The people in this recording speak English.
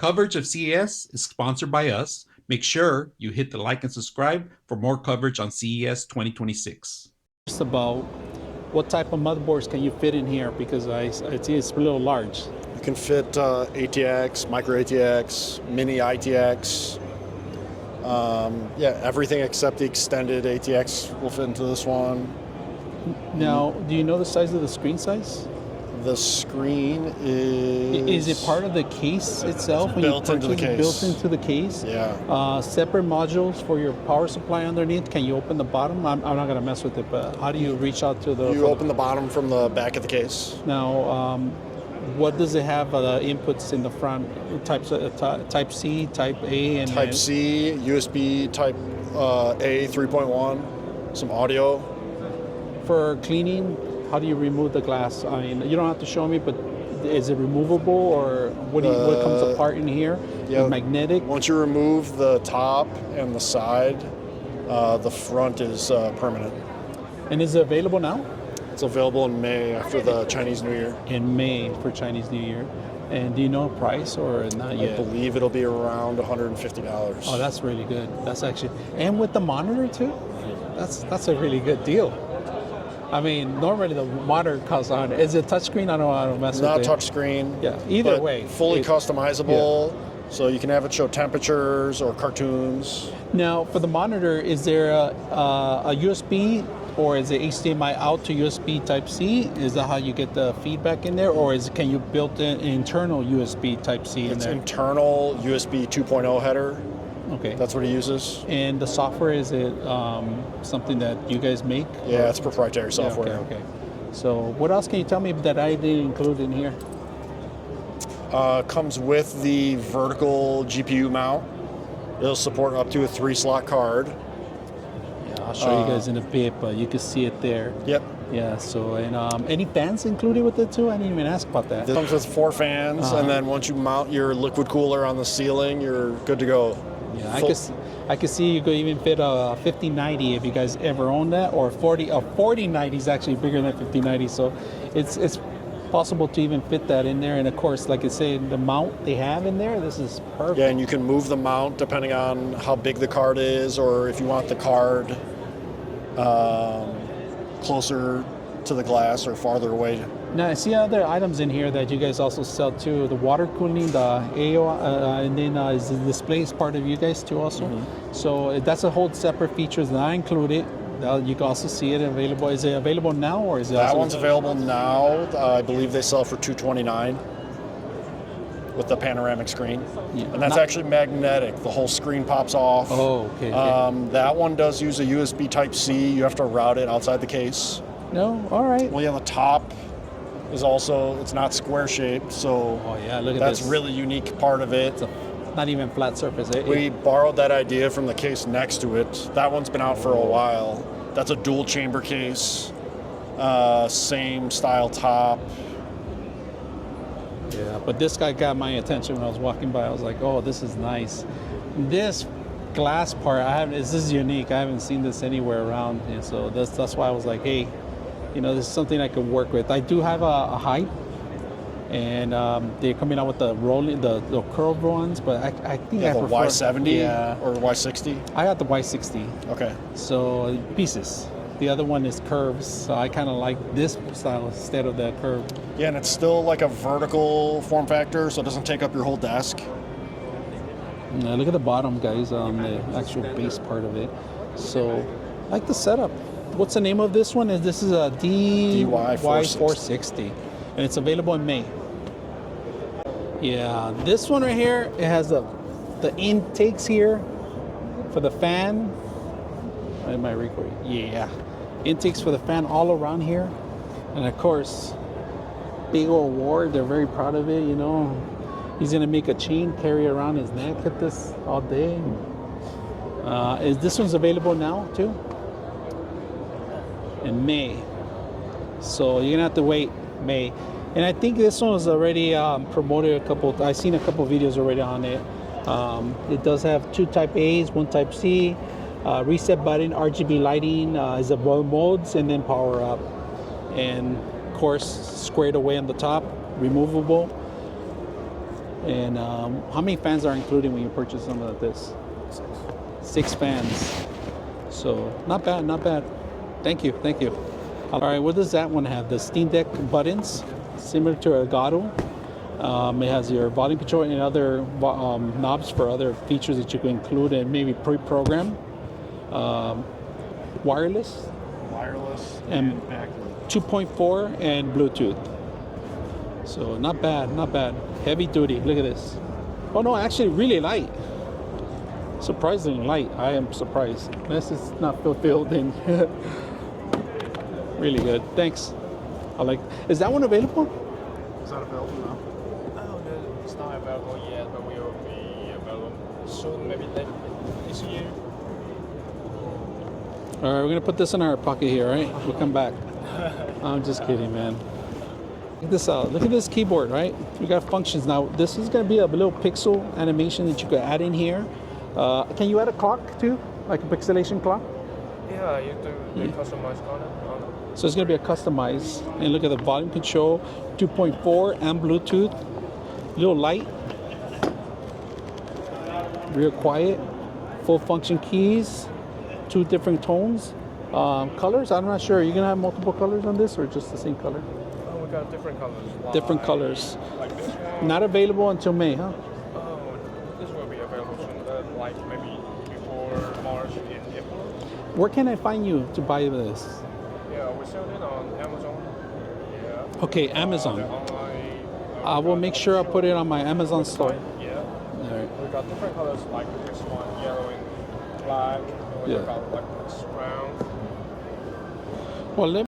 Coverage of CES is sponsored by us. Make sure you hit the like and subscribe for more coverage on CES 2026. Just about what type of motherboards can you fit in here, because I see it's a little large. You can fit ATX, Micro-ATX, Mini ITX. Yeah, everything except the extended ATX will fit into this one. Now, do you know the size of the screen size? The screen is... Is it part of the case itself? When built into the case. Built into the case? Yeah. Separate modules for your power supply underneath. Can you open the bottom? I'm not going to mess with it, but how do you reach out to the... You open the bottom from the back of the case. Now, what does it have inputs in the front? Type C, Type A, and Type C, USB Type A 3.1, some audio. For cleaning, how do you remove the glass? I mean, you don't have to show me, but is it removable, or what comes apart in here? Yeah, magnetic? Once you remove the top and the side, the front is permanent. And is it available now? It's available in May after the Chinese New Year. In May for Chinese New Year. And do you know a price or not yet? I believe it'll be around $150. Oh, that's really good. That's actually, and with the monitor too? That's a really good deal. I mean, normally the monitor costs on. Is it touchscreen? I don't mess with it. Not touchscreen. Yeah, either way. Fully customizable, so you can have it show temperatures or cartoons. Now, for the monitor, is there a USB, or is it HDMI out to USB Type-C? Is that how you get the feedback in there, or can you build an internal USB Type-C in there? It's internal USB 2.0 header. Okay. That's what it uses. And the software, is it something that you guys make? Yeah, it's proprietary software. Yeah, okay. So what else can you tell me that I didn't include in here? Comes with the vertical GPU mount. It'll support up to a 3-slot card. Yeah, I'll show you guys in a bit, but you can see it there. Yep. Yeah, so, and any fans included with it too? I didn't even ask about that. It comes with 4 fans, and then once you mount your liquid cooler on the ceiling, you're good to go. Yeah, I could see you could even fit a 5090 if you guys ever own that, or 4090 is actually bigger than 5090, so it's possible to even fit that in there. And of course, like I said, the mount they have in there, this is perfect. Yeah, and you can move the mount depending on how big the card is, or if you want the card closer to the glass or farther away. Now, I see other items in here that you guys also sell too. The water cooling, the AO, and then is the display is part of you guys too also. Mm-hmm. So that's a whole separate features that I included. You can also see it available. Is it available now, or is it? That one's available now. I believe they sell for $229 with the panoramic screen. Yeah. And that's actually magnetic. The whole screen pops off. Oh, okay. That one does use a USB Type-C. You have to route it outside the case. No? All right. Well, yeah, the top is also, it's not square shaped, so oh, yeah, look at that's this. Really unique part of it. It's not even flat surface. We borrowed that idea from the case next to it. That one's been out for a while. That's a dual chamber case, same style top. Yeah, but this guy got my attention when I was walking by. I was like, oh, this is nice. This glass part, this is unique. I haven't seen this anywhere around, and so that's why I was like, hey, this is something I could work with. I do have a height, and they're coming out with the rolling, the curved ones, but I think I prefer the Y70 or Y60. I got the Y60. Okay. So pieces. The other one is curves, so I kind of like this style instead of that curve. Yeah, and it's still like a vertical form factor, so it doesn't take up your whole desk. Now look at the bottom, guys, on the actual base part of it. So, I like the setup. What's the name of this one? This is a DY460, and it's available in May. Yeah, this one right here, it has the intakes here for the fan. Am I recording? Yeah, intakes for the fan all around here, and of course, big old award. They're very proud of it. He's gonna make a chain carry around his neck at this all day. This one's available now too? In May. So you're gonna have to wait May. And I think this one was already promoted I've seen a couple videos already on it. It does have 2 Type A's, 1 Type C, reset button, RGB lighting, is the modes, and then power up. And of course, squared away on the top, removable. And how many fans are included when you purchase something like this? 6 fans. So not bad, not bad. Thank you, thank you. All right, what does that one have? The Steam Deck buttons, similar to Elgato. It has your volume control and other knobs for other features that you can include and maybe pre-program. Wireless and backlit. 2.4 and Bluetooth. So not bad, not bad. Heavy duty. Look at this. Oh no, actually really light. Surprisingly light. I am surprised. This is not fulfilled in. Really good. Thanks. I like. Is that one available? Is that available now? Oh, no, it's not available yet, but we will be available soon, maybe later this year. All right, we're gonna put this in our pocket here, right? We'll come back. I'm just kidding, man. Check this out. Look at this keyboard, right? We got functions now. This is gonna be a little pixel animation that you could add in here. Can you add a clock too, like a pixelation clock? Yeah, you do the customized content on it. So it's gonna be a customized. And look at the volume control, 2.4 and Bluetooth. Little light, real quiet, full function keys, 2 different tones. Colors, I'm not sure. Are you gonna have multiple colors on this or just the same color? Oh, we got different colors. Different colors. Like this one. Not available until May, huh? Oh, this will be available soon, like maybe before March in April. Where can I find you to buy this? Yeah, we sell it on Amazon. Yeah. Okay, The Amazon. online. I will make sure I put it on my Amazon store. Yeah. All right. We got different colors like this one, yellow and black. And we Yeah. got like this brown. Well, let